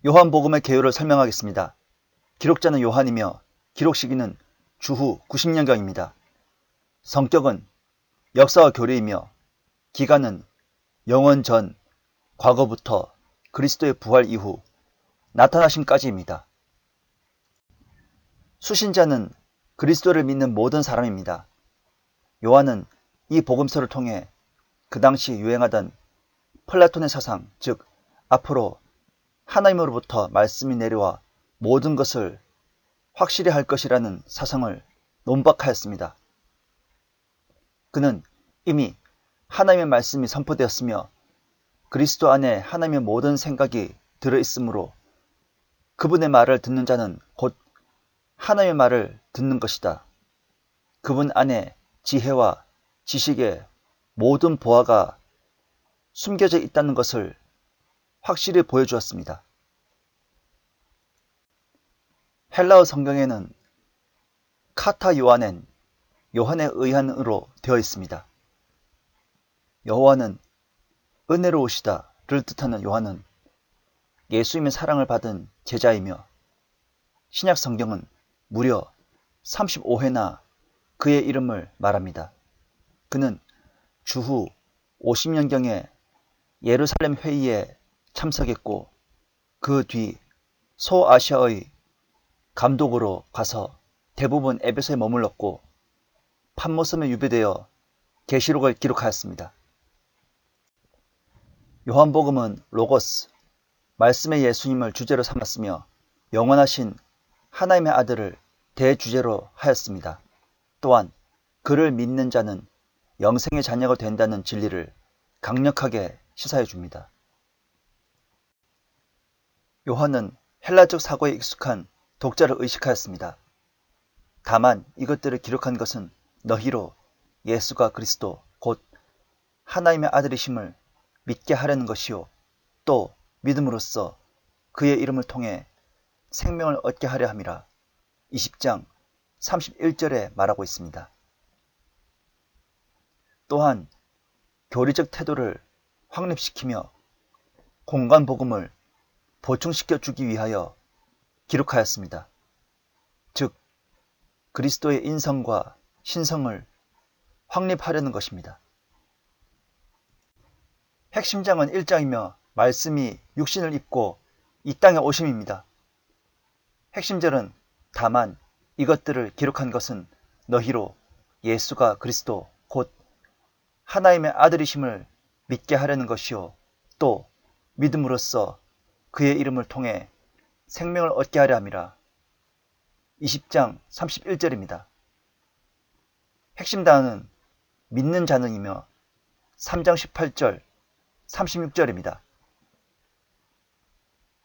요한복음의 개요를 설명하겠습니다. 기록자는 요한이며 기록 시기는 주후 90년경입니다. 성격은 역사와 교리이며 기간은 영원 전, 과거부터 그리스도의 부활 이후 나타나심까지입니다. 수신자는 그리스도를 믿는 모든 사람입니다. 요한은 이 복음서를 통해 그 당시 유행하던 플라톤의 사상, 즉 앞으로 하나님으로부터 말씀이 내려와 모든 것을 확실히 할 것이라는 사상을 논박하였습니다. 그는 이미 하나님의 말씀이 선포되었으며 그리스도 안에 하나님의 모든 생각이 들어있으므로 그분의 말을 듣는 자는 곧 하나님의 말을 듣는 것이다. 그분 안에 지혜와 지식의 모든 보화가 숨겨져 있다는 것을 확실히 보여주었습니다. 헬라어 성경에는 카타 요한엔 요한에 의한으로 되어 있습니다. 여호와는 은혜로우시다를 뜻하는 요한은 예수님의 사랑을 받은 제자이며 신약 성경은 무려 35회나 그의 이름을 말합니다. 그는 주후 50년경에 예루살렘 회의에 참석했고 그 뒤 소아시아의 감독으로 가서 대부분 에베소에 머물렀고 판모섬에 유배되어 계시록을 기록하였습니다. 요한복음은 로고스, 말씀의 예수님을 주제로 삼았으며 영원하신 하나님의 아들을 대주제로 하였습니다. 또한 그를 믿는 자는 영생의 자녀가 된다는 진리를 강력하게 시사해 줍니다. 요한은 헬라적 사고에 익숙한 독자를 의식하였습니다. 다만 이것들을 기록한 것은 너희로 예수가 그리스도 곧 하나님의 아들이심을 믿게 하려는 것이요 또 믿음으로써 그의 이름을 통해 생명을 얻게 하려 함이라 20장 31절에 말하고 있습니다. 또한 교리적 태도를 확립시키며 공간복음을 보충시켜 주기 위하여 기록하였습니다. 즉 그리스도의 인성과 신성을 확립하려는 것입니다. 핵심장은 1장이며 말씀이 육신을 입고 이 땅에 오심입니다. 핵심절은 다만 이것들을 기록한 것은 너희로 예수가 그리스도 곧 하나님의 아들이심을 믿게 하려는 것이요 또 믿음으로써 그의 이름을 통해 생명을 얻게 하려 함이라 20장 31절입니다. 핵심 단어는 믿는 자는이며 3장 18절 36절입니다.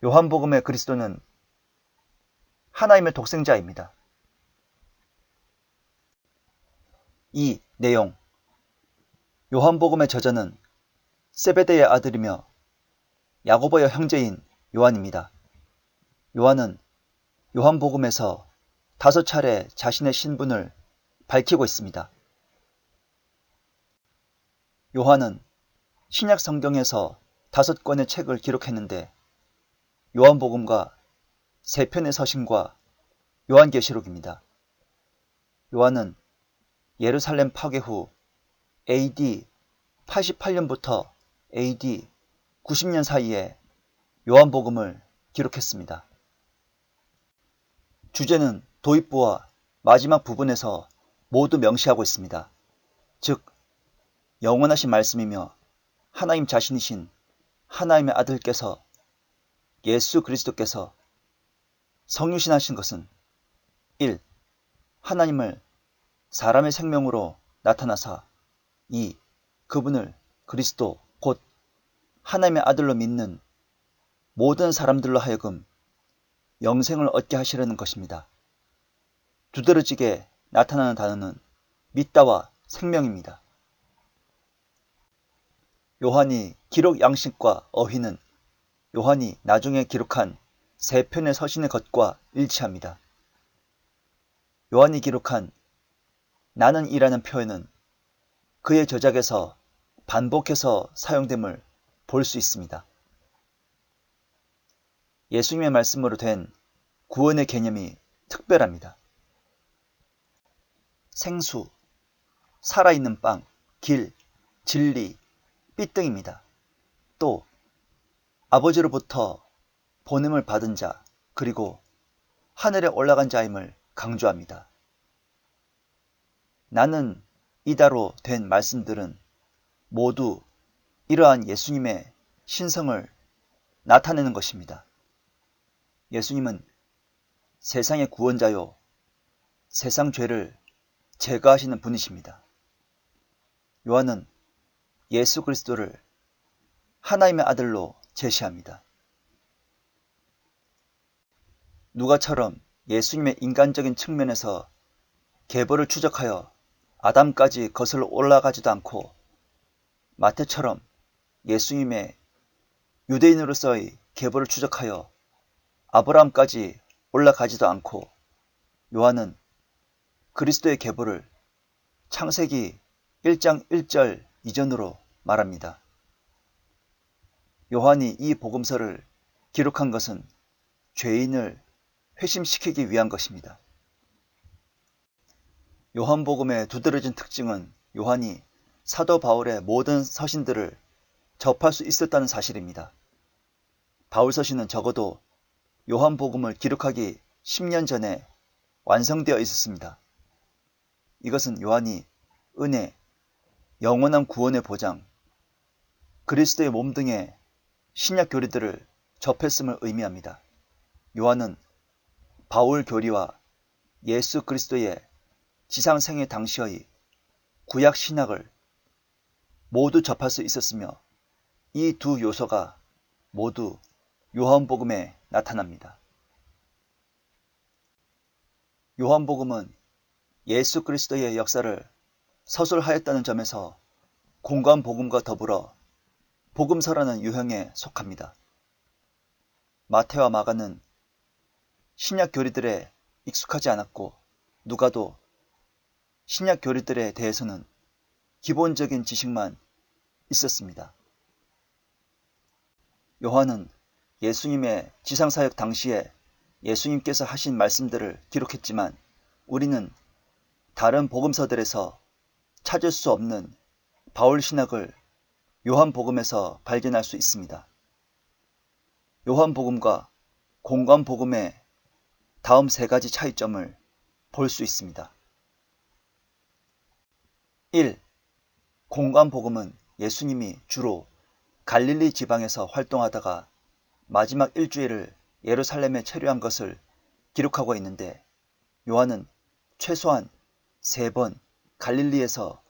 요한복음의 그리스도는 하나님의 독생자입니다. 이 내용 요한복음의 저자는 세베대의 아들이며 야고보의 형제인 요한입니다. 요한은 요한복음에서 5차례 자신의 신분을 밝히고 있습니다. 요한은 신약 성경에서 5권의 책을 기록했는데 요한복음과 3편의 서신과 요한계시록입니다. 요한은 예루살렘 파괴 후 AD 88년부터 AD 90년 사이에 요한복음을 기록했습니다. 주제는 도입부와 마지막 부분에서 모두 명시하고 있습니다. 즉 영원하신 말씀이며 하나님 자신이신 하나님의 아들께서 예수 그리스도께서 성육신하신 것은 1. 하나님을 사람의 생명으로 나타나사 2. 그분을 그리스도 곧 하나님의 아들로 믿는 모든 사람들로 하여금 영생을 얻게 하시려는 것입니다. 두드러지게 나타나는 단어는 믿다와 생명입니다. 요한이 기록 양식과 어휘는 요한이 나중에 기록한 3편의 서신의 것과 일치합니다. 요한이 기록한 나는 이라는 표현은 그의 저작에서 반복해서 사용됨을 볼 수 있습니다. 예수님의 말씀으로 된 구원의 개념이 특별합니다. 생수, 살아있는 빵, 길, 진리, 빛 등입니다. 또 아버지로부터 보냄을 받은 자, 그리고 하늘에 올라간 자임을 강조합니다. 나는 이다로 된 말씀들은 모두 이러한 예수님의 신성을 나타내는 것입니다. 예수님은 세상의 구원자요, 세상 죄를 제거하시는 분이십니다. 요한은 예수 그리스도를 하나님의 아들로 제시합니다. 누가처럼 예수님의 인간적인 측면에서 계보를 추적하여 아담까지 거슬러 올라가지도 않고, 마태처럼 예수님의 유대인으로서의 계보를 추적하여 아브라함까지 올라가지도 않고, 요한은 그리스도의 계보를 창세기 1장 1절 이전으로 말합니다. 요한이 이 복음서를 기록한 것은 죄인을 회심시키기 위한 것입니다. 요한복음의 두드러진 특징은 요한이 사도 바울의 모든 서신들을 접할 수 있었다는 사실입니다. 바울 서신은 적어도 요한복음을 기록하기 10년 전에 완성되어 있었습니다. 이것은 요한이 은혜, 영원한 구원의 보장, 그리스도의 몸 등의 신약 교리들을 접했음을 의미합니다. 요한은 바울 교리와 예수 그리스도의 지상생애 당시의 구약 신약을 모두 접할 수 있었으며, 이 두 요소가 모두 요한복음에 나타납니다. 요한복음은 예수 그리스도의 역사를 서술하였다는 점에서 공관복음과 더불어 복음서라는 유형에 속합니다. 마태와 마가는 신약 교리들에 익숙하지 않았고, 누가도 신약 교리들에 대해서는 기본적인 지식만 있었습니다. 요한은 예수님의 지상사역 당시에 예수님께서 하신 말씀들을 기록했지만, 우리는 다른 복음서들에서 찾을 수 없는 바울 신학을 요한복음에서 발견할 수 있습니다. 요한복음과 공관복음의 다음 세 가지 차이점을 볼 수 있습니다. 1. 공관복음은 예수님이 주로 갈릴리 지방에서 활동하다가 마지막 일주일을 예루살렘에 체류한 것을 기록하고 있는데, 요한은 최소한 3번 갈릴리에서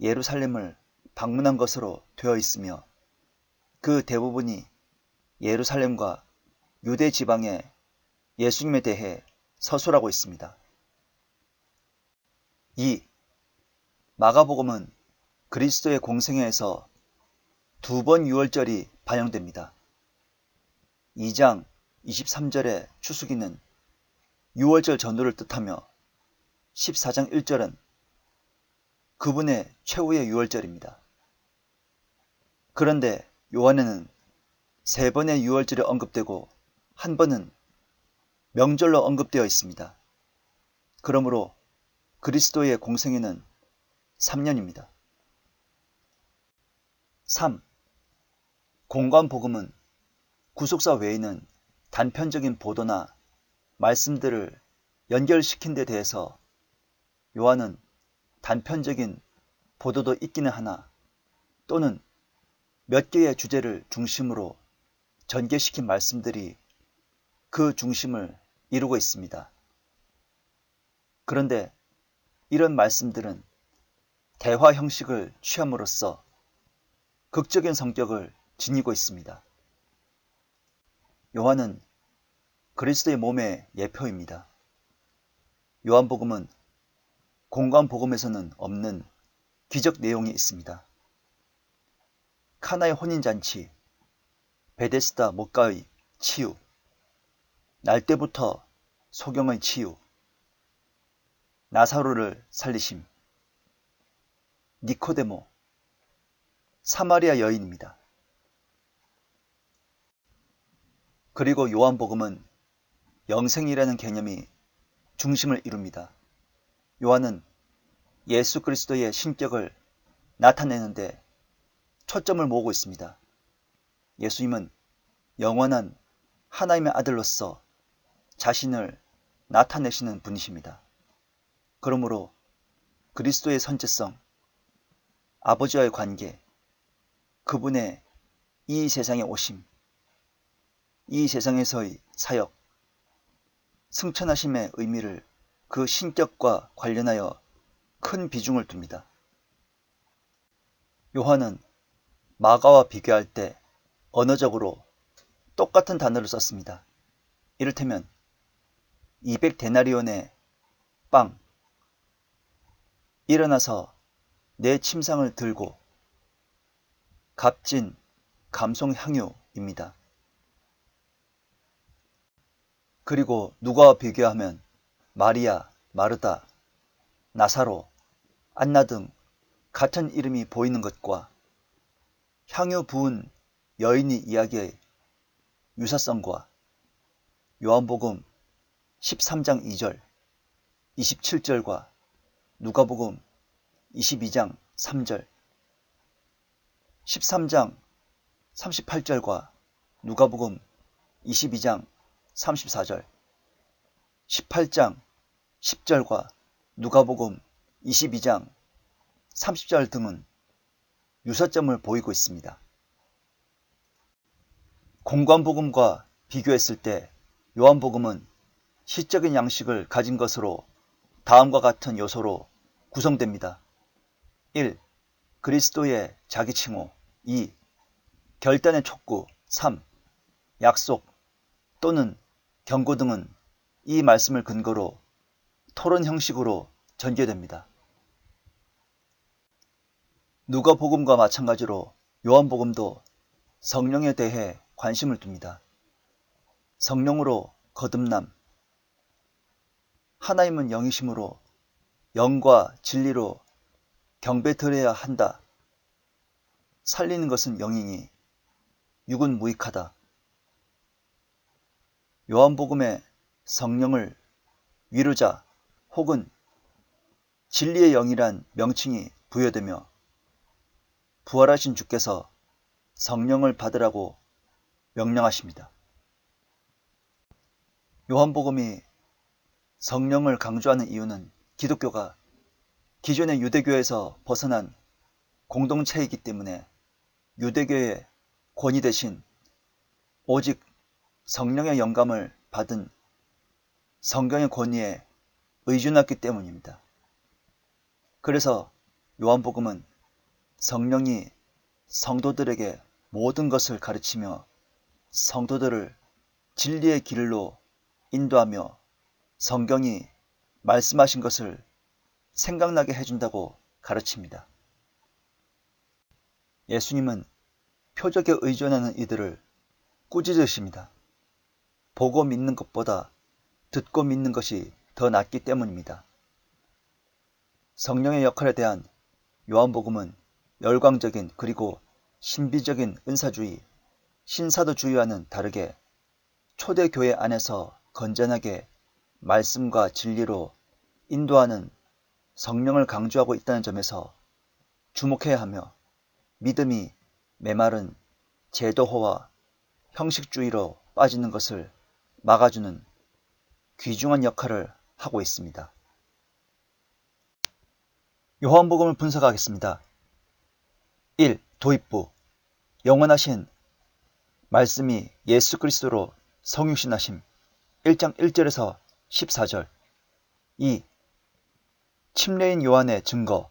예루살렘을 방문한 것으로 되어 있으며, 그 대부분이 예루살렘과 유대 지방의 예수님에 대해 서술하고 있습니다. 2. 마가복음은 그리스도의 공생애에서 2번 유월절이 반영됩니다. 2장 23절의 추수기는 유월절 전후를 뜻하며, 14장 1절은 그분의 최후의 유월절입니다. 그런데 요한에는 3번의 유월절이 언급되고 1번은 명절로 언급되어 있습니다. 그러므로 그리스도의 공생애는 3년입니다. 3. 공관복음은 구속사 외에는 단편적인 보도나 말씀들을 연결시킨 데 대해서 요한은 단편적인 보도도 있기는 하나, 또는 몇 개의 주제를 중심으로 전개시킨 말씀들이 그 중심을 이루고 있습니다. 그런데 이런 말씀들은 대화 형식을 취함으로써 극적인 성격을 지니고 있습니다. 요한은 그리스도의 몸의 예표입니다. 요한복음은 공관복음에서는 없는 기적 내용이 있습니다. 카나의 혼인잔치, 베데스다 못가의 치유, 날때부터 소경의 치유, 나사로를 살리심, 니코데모, 사마리아 여인입니다. 그리고 요한복음은 영생이라는 개념이 중심을 이룹니다. 요한은 예수 그리스도의 신격을 나타내는데 초점을 모으고 있습니다. 예수님은 영원한 하나님의 아들로서 자신을 나타내시는 분이십니다. 그러므로 그리스도의 선지성, 아버지와의 관계, 그분의 이 세상에 오심, 이 세상에서의 사역, 승천하심의 의미를 그 신격과 관련하여 큰 비중을 둡니다. 요한은 마가와 비교할 때 언어적으로 똑같은 단어를 썼습니다. 이를테면 200데나리온의 빵, 일어나서 내 침상을 들고, 값진 감송향유입니다. 그리고 누가와 비교하면 마리아, 마르다, 나사로, 안나 등 같은 이름이 보이는 것과 향유 부은 여인의 이야기의 유사성과 요한복음 13장 2절, 27절과 누가복음 22장 3절, 13장 38절과 누가복음 22장 34절, 18장 10절과 누가복음 22장 30절 등은 유사점을 보이고 있습니다. 공관복음과 비교했을 때 요한복음은 시적인 양식을 가진 것으로 다음과 같은 요소로 구성됩니다. 1. 그리스도의 자기 칭호. 2. 결단의 촉구. 3. 약속 또는 경고 등은 이 말씀을 근거로 토론 형식으로 전개됩니다. 누가복음과 마찬가지로 요한복음도 성령에 대해 관심을 둡니다. 성령으로 거듭남. 하나님은 영이심으로 영과 진리로 경배 드려야 한다. 살리는 것은 영이니 육은 무익하다. 요한복음에 성령을 위로자 혹은 진리의 영이란 명칭이 부여되며 부활하신 주께서 성령을 받으라고 명령하십니다. 요한복음이 성령을 강조하는 이유는 기독교가 기존의 유대교에서 벗어난 공동체이기 때문에 유대교의 권위 대신 오직 성령의 영감을 받은 성경의 권위에 의존했기 때문입니다. 그래서 요한복음은 성령이 성도들에게 모든 것을 가르치며 성도들을 진리의 길로 인도하며 성경이 말씀하신 것을 생각나게 해준다고 가르칩니다. 예수님은 표적에 의존하는 이들을 꾸짖으십니다. 보고 믿는 것보다 듣고 믿는 것이 더 낫기 때문입니다. 성령의 역할에 대한 요한복음은 열광적인 그리고 신비적인 은사주의, 신사도주의와는 다르게 초대교회 안에서 건전하게 말씀과 진리로 인도하는 성령을 강조하고 있다는 점에서 주목해야 하며 믿음이 메마른 제도화와 형식주의로 빠지는 것을 막아주는 귀중한 역할을 하고 있습니다. 요한복음을 분석하겠습니다. 1. 도입부. 영원하신 말씀이 예수 그리스도로 성육신하심. 1장 1절에서 14절. 2. 침례인 요한의 증거.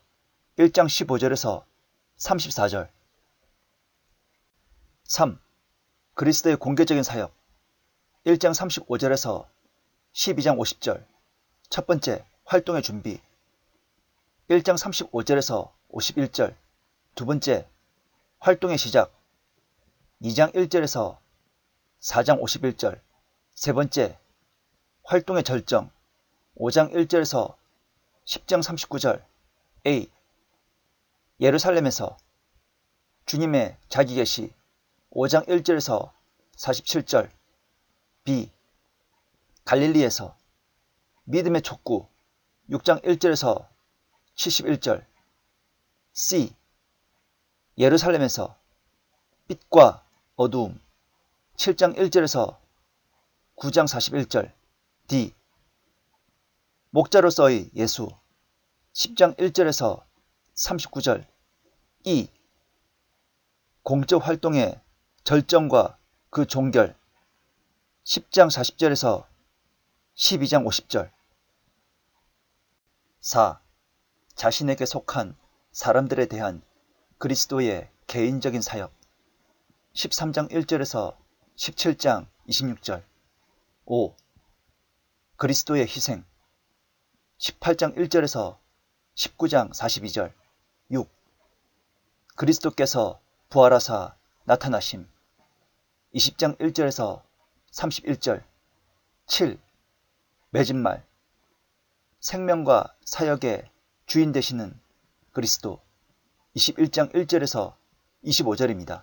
1장 15절에서 34절. 3. 그리스도의 공개적인 사역. 1장 35절에서 12장 50절. 첫 번째, 활동의 준비. 1장 35절에서 51절. 두 번째, 활동의 시작. 2장 1절에서 4장 51절. 세 번째, 활동의 절정. 5장 1절에서 10장 39절. A. 예루살렘에서 주님의 자기계시. 5장 1절에서 47절. B. 갈릴리에서 믿음의 촉구 6장 1절에서 71절. C. 예루살렘에서 빛과 어두움 7장 1절에서 9장 41절. D. 목자로서의 예수 10장 1절에서 39절. E. 공적 활동의 절정과 그 종결 10장 40절에서 12장 50절. 4. 자신에게 속한 사람들에 대한 그리스도의 개인적인 사역 13장 1절에서 17장 26절. 5. 그리스도의 희생 18장 1절에서 19장 42절. 6. 그리스도께서 부활하사 나타나심 20장 1절에서 31절. 7. 맺은말 생명과 사역의 주인 되시는 그리스도 21장 1절에서 25절입니다.